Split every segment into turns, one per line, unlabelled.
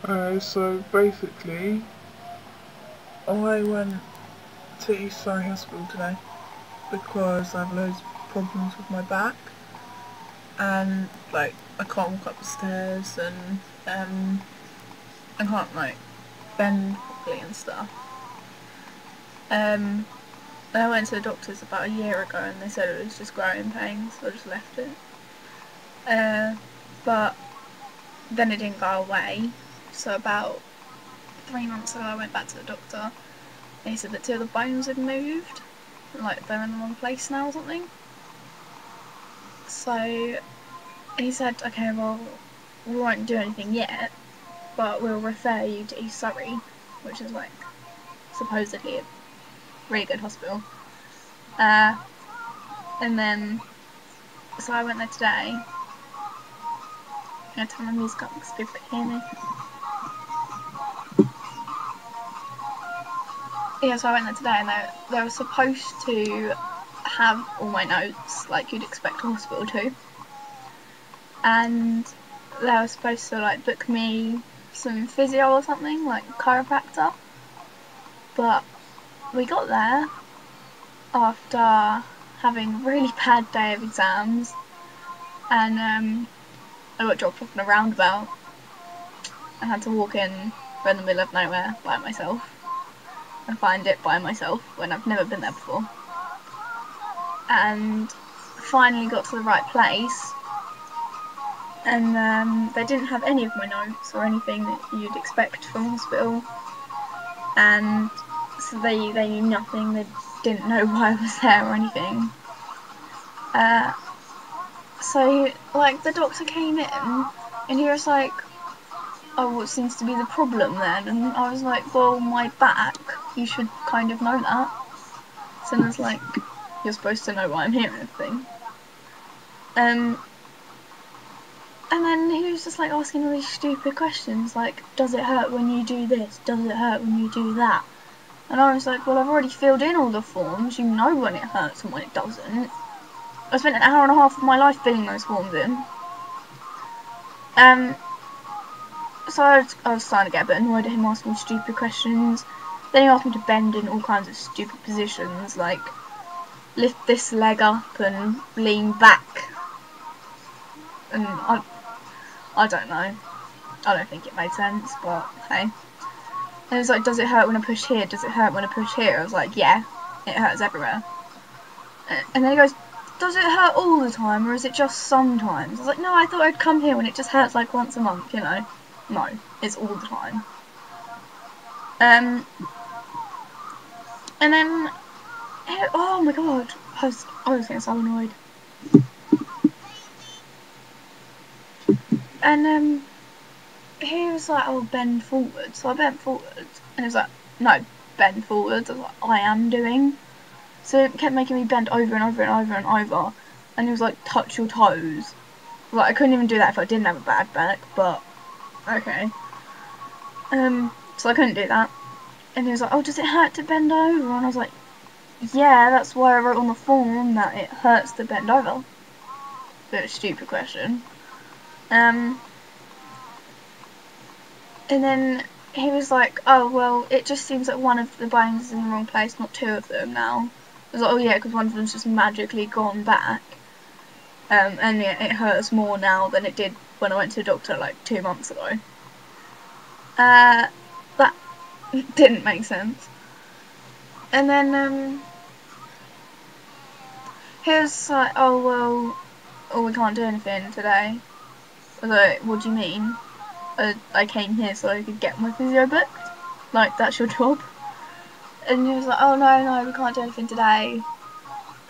So basically, I went to East Surrey Hospital today because I have loads of problems with my back, and like I can't walk up the stairs, and I can't like bend properly and stuff. And I went to the doctors about a year ago and they said it was just growing pains, so I just left it. But then it didn't go away, so about 3 months ago I went back to the doctor and he said that 2 of the bones had moved, like they're in the wrong place now or something. So he said, okay, well, we won't do anything yet, but we'll refer you to East Surrey, which is like supposedly a really good hospital. And then, so I went there today. I'm going to turn my music up because people can hear me. Yeah, so I went there today and they were supposed to have all my notes, like you'd expect a hospital to. And they were supposed to like book me some physio or something, like chiropractor. But we got there after having a really bad day of exams, and I got dropped off in a roundabout. I had to walk in the middle of nowhere by myself and find it by myself when I've never been there before. And finally got to the right place, and they didn't have any of my notes or anything that you'd expect from a hospital, and so they knew nothing. They didn't know why I was there or anything. So like the doctor came in and he was like, oh, what seems to be the problem then? And I was like, well, my back, you should kind of know that. So then it's like, you're supposed to know why I'm here and everything. And then he was just like asking all these stupid questions, like, does it hurt when you do this? Does it hurt when you do that? And I was like, well, I've already filled in all the forms, you know when it hurts and when it doesn't. I spent an hour and a half of my life filling those forms in. So I was starting to get a bit annoyed at him asking stupid questions. Then he asked me to bend in all kinds of stupid positions, like lift this leg up and lean back. And I don't know. I don't think it made sense, but hey. And he was like, does it hurt when I push here? Does it hurt when I push here? I was like, yeah, it hurts everywhere. And then he goes, does it hurt all the time or is it just sometimes? I was like, no, I thought I'd come here when it just hurts like once a month, you know. No, it's all the time. And then, oh my god, I was getting so annoyed. And he was like, oh, bend forward. So I bent forward, and he was like, no, bend forward. I was like, I am doing. So it kept making me bend over and over and over and over. And he was like, touch your toes. Like, I couldn't even do that if I didn't have a bad back, but okay. So I couldn't do that. And he was like, oh, does it hurt to bend over? And I was like, yeah, that's why I wrote on the form that it hurts to bend over. Bit of a stupid question. And then he was like, oh, well, it just seems that one of the bones is in the wrong place, not 2 of them now. I was like, oh yeah, because one of them's just magically gone back. And yeah, it hurts more now than it did when I went to the doctor like 2 months ago. That didn't make sense. And then he was like, oh well, we can't do anything today. I was like, what do you mean? I came here so I could get my physio booked. Like, that's your job. And he was like, oh no, we can't do anything today.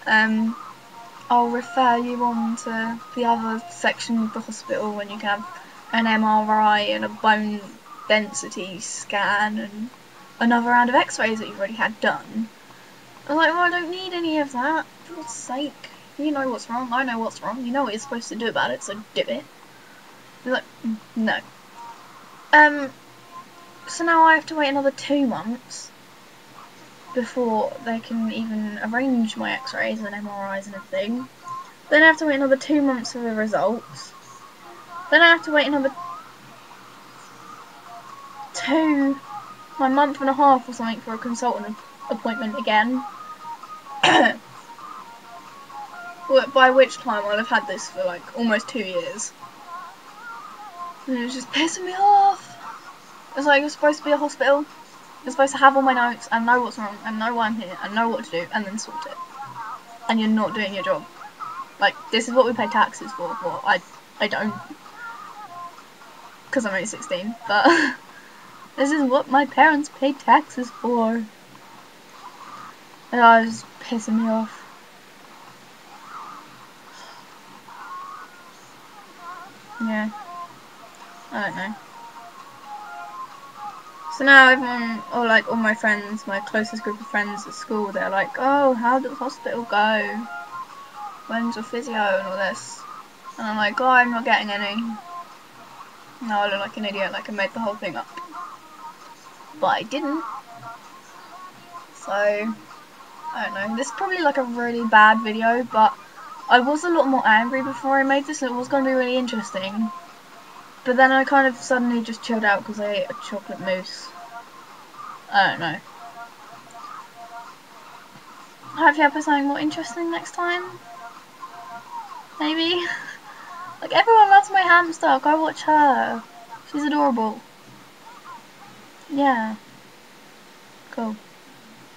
I'll refer you on to the other section of the hospital when you can have an MRI and a bone density scan and another round of x-rays that you've already had done. I was like, well, I don't need any of that. For God's sake. You know what's wrong, I know what's wrong, you know what you're supposed to do about it, so do it. He's like, no. So now I have to wait another 2 months before they can even arrange my x-rays and MRIs and everything. Then I have to wait another 2 months for the results. Then I have to wait another... to my month and a half or something for a consultant appointment again. By which time I'll have had this for like almost 2 years. And it was just pissing me off. It's like you're supposed to be a hospital. You're supposed to have all my notes and know what's wrong and know why I'm here and know what to do and then sort it. And you're not doing your job. Like, this is what we pay taxes for. Well, I don't. Because I'm only 16. But this is what my parents pay taxes for. And that was pissing me off. Yeah. I don't know. So now everyone, or like all my friends, my closest group of friends at school, they're like, oh, how did the hospital go? When's your physio and all this? And I'm like, oh, I'm not getting any. Now I look like an idiot, like I made the whole thing up. But I didn't. So, I don't know. This is probably like a really bad video, but I was a lot more angry before I made this, and it was going to be really interesting. But then I kind of suddenly just chilled out because I ate a chocolate mousse. I don't know. Hopefully I'll put something more interesting next time. Maybe. Like, everyone loves my hamster. Go watch her. She's adorable. Yeah. Cool.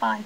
Bye.